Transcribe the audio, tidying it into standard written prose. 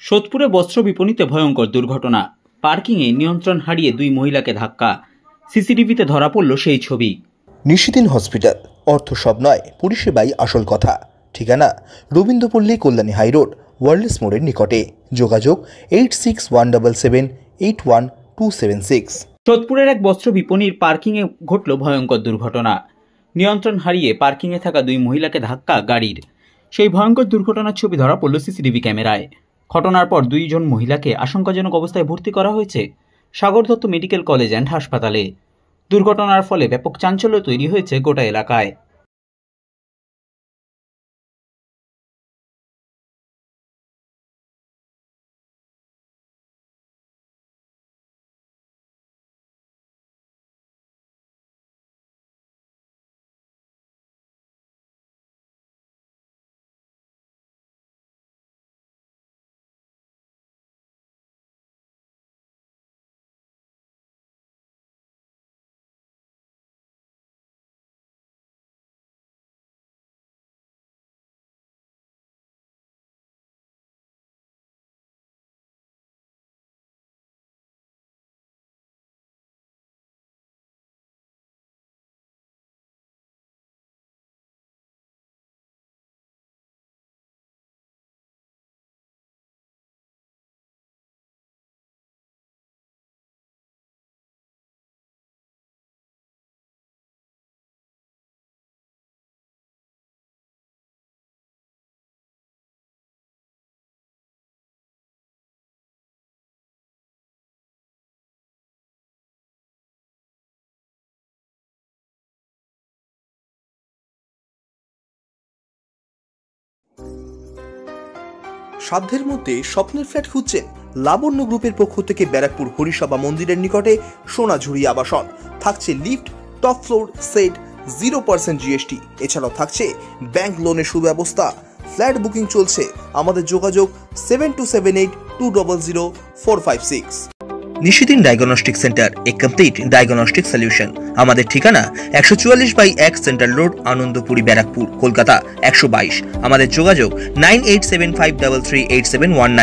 সোদপুরে বস্ত্র বিপণীতে ভয়ঙ্কর দুর্ঘটনা। পার্কিংয়ে নিয়ন্ত্রণ হারিয়ে দুই মহিলাকে ধাক্কা। সিসিটিভিতে ধরা পড়ল সেই ছবি। নিশিদিন হসপিটাল, অর্থ সব নয়, পরিষেবাই আসল কথা। ঠিকানা রবীন্দ্রপল্লী, কল্যাণী হাইরোড, ওয়ার্ল্ডস মোড়ের নিকটে। যোগাযোগ 8617781276। সোদপুরের এক বস্ত্র বিপণীর পার্কিংয়ে ঘটল ভয়ঙ্কর দুর্ঘটনা। নিয়ন্ত্রণ হারিয়ে পার্কিংয়ে থাকা দুই মহিলাকে ধাক্কা গাড়ির। সেই ভয়ঙ্কর দুর্ঘটনার ছবি ধরা পড়ল সিসিটিভি ক্যামেরায়। ঘটনার পর দুইজন মহিলাকে আশঙ্কাজনক অবস্থায় ভর্তি করা হয়েছে Sagar Dutta medical college and হাসপাতালে। দুর্ঘটনার ফলে ব্যাপক চাঞ্চল্য তৈরি হয়েছে গোটা এলাকায়। সাধ্যের মধ্যে স্বপ্নের ফ্ল্যাট খুঁজছেন? লাবণ্য গ্রুপের পক্ষ থেকে ব্যারাকপুর হরিসভা মন্দিরের নিকটে সোনাঝুরি আবাসন। থাকছে lift, top floor, set, 0% GST। এছাড়াও থাকছে ব্যাংক লোনের সুব্যবস্থা। ফ্ল্যাট বুকিং চলছে। আমাদের যোগাযোগ 7278200456। নিশিদিন ডায়াগনস্টিক সেন্টার, এ কমপ্লিট ডায়াগনস্টিক সলিউশন। আমাদের ঠিকানা 144/1 সেন্ট্রাল রোড, আনন্দপুরি, ব্যারাকপুর, কলকাতা 122। আমাদের যোগাযোগ 9875338719।